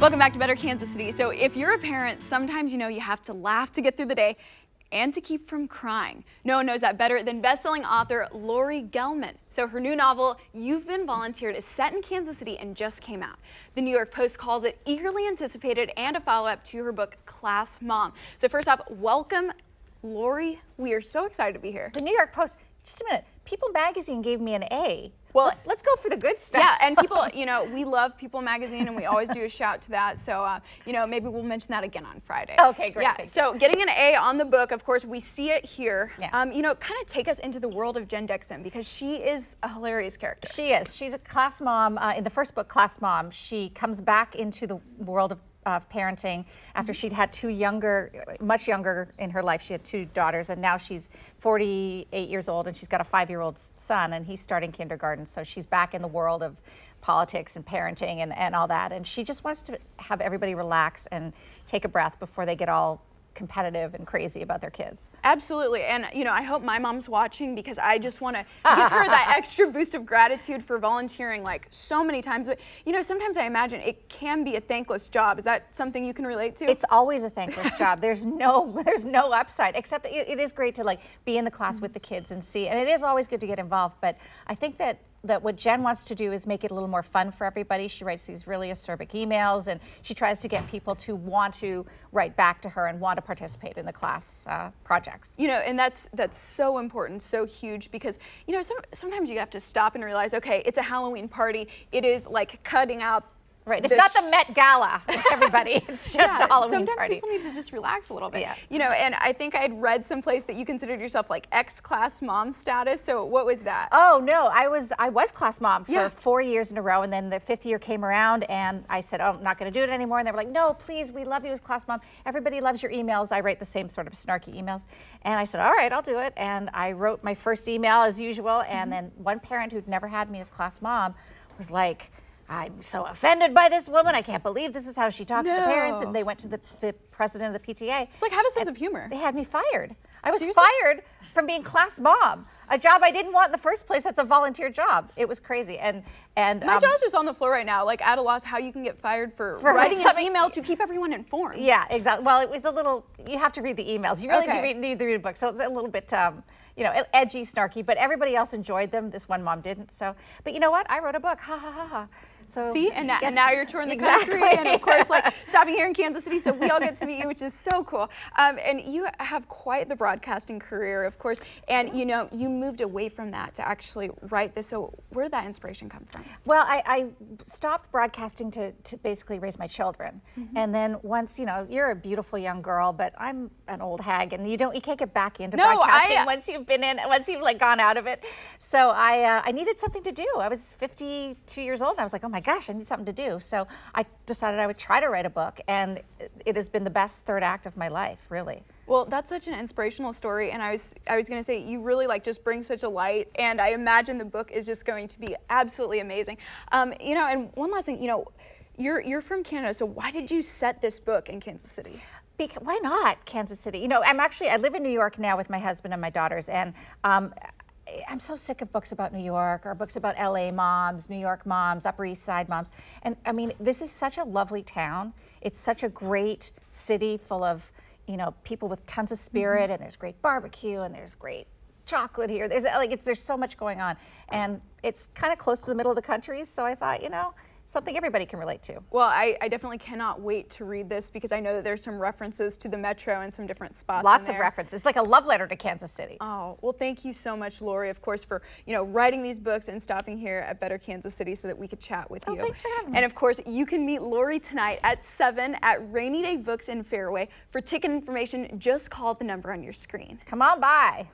Welcome back to Better Kansas City. So if you're a parent, sometimes you have to laugh to get through the day and to keep from crying. No one knows that better than best-selling author Laurie Gelman. So her new novel, You've Been Volunteered, is set in Kansas City and just came out. The New York Post calls it eagerly anticipated and a follow-up to her book, Class Mom. So first off, welcome, Laurie. We are so excited to be here. The New York Post, just a minute, People Magazine gave me an A. Well, let's go for the good stuff. Yeah, and people, we love People Magazine, and we always do a shout to that. So, maybe we'll mention that again on Friday. Okay, great. Yeah, so getting an A on the book, of course, we see it here. Yeah. Kind of take us into the world of Jen Dixon, because she is a hilarious character. She is. She's a class mom. In the first book, Class Mom, she comes back into the world of parenting after she'd had much younger in her life. She had two daughters, and now she's 48 years old, and she's got a 5-year-old son, and he's starting kindergarten. So she's back in the world of politics and parenting and all that. And she just wants to have everybody relax and take a breath before they get all competitive and crazy about their kids. Absolutely. And I hope my mom's watching, because I just want to give her that extra boost of gratitude for volunteering like so many times. But sometimes I imagine it can be a thankless job. Is that something you can relate to? It's always a thankless job. There's no upside, except that it is great to be in the class with the kids and see, and it is always good to get involved. But I think that what Jen wants to do is make it a little more fun for everybody. She writes these really acerbic emails, and she tries to get people to want to write back to her and want to participate in the class projects. And that's so important, so huge, because sometimes you have to stop and realize, okay, it's a Halloween party. It is like cutting out. Right, it's not the Met Gala, everybody. It's just a Halloween sometimes party. People need to just relax a little bit. Yeah. And I think I'd read someplace that you considered yourself like XClass Mom status. So what was that? Oh no, I was class mom for 4 years in a row, and then the 5th year came around, and I said, oh, I'm not going to do it anymore. And they were like, no, please, we love you as class mom. Everybody loves your emails. I write the same sort of snarky emails, and I said, all right, I'll do it. And I wrote my first email as usual, and then one parent who'd never had me as class mom was like, I'm so offended by this woman. I can't believe this is how she talks to parents. And they went to the president of the PTA. It's like, have a sense of humor. They had me fired. I was Seriously? fired from being class mom, a job I didn't want in the first place. That's a volunteer job. It was crazy. And my jaw's just on the floor right now, like at a loss how you can get fired for writing an email to keep everyone informed. Yeah, exactly. Well, it was a little, you have to read the emails. You really need to read the book. So it's a little bit, edgy, snarky, but everybody else enjoyed them. This one mom didn't. So, but you know what? I wrote a book. Ha, ha, ha, ha. So, see, and now you're touring the country, and of course, stopping here in Kansas City, so we all get to meet you, which is so cool. And you have quite the broadcasting career, of course, and you moved away from that to actually write this. So where did that inspiration come from? Well, I stopped broadcasting to basically raise my children, and then once you're a beautiful young girl, but I'm an old hag, and you can't get back into broadcasting once you've gone out of it. So I needed something to do. I was 52 years old, and I was like, oh my gosh, I need something to do. So I decided I would try to write a book, and it has been the best third act of my life, really. Well, that's such an inspirational story, and I was going to say, you really just bring such a light, and I imagine the book is just going to be absolutely amazing. And one last thing, you're from Canada, so why did you set this book in Kansas City? Why not Kansas City? I live in New York now with my husband and my daughters, and I'm so sick of books about New York or books about LA moms, New York moms, Upper East Side moms. And I mean, this is such a lovely town. It's such a great city full of, people with tons of spirit, and there's great barbecue, and there's great chocolate here. There's so much going on. And it's kind of close to the middle of the country, so I thought, something everybody can relate to. Well, I definitely cannot wait to read this, because I know that there's some references to the Metro and some different spots. Lots of references. It's like a love letter to Kansas City. Oh, well, thank you so much, Laurie, of course, for writing these books and stopping here at Better Kansas City so that we could chat with you. Thanks for having me. And of course, you can meet Laurie tonight at 7 at Rainy Day Books in Fairway. For ticket information, just call the number on your screen. Come on by.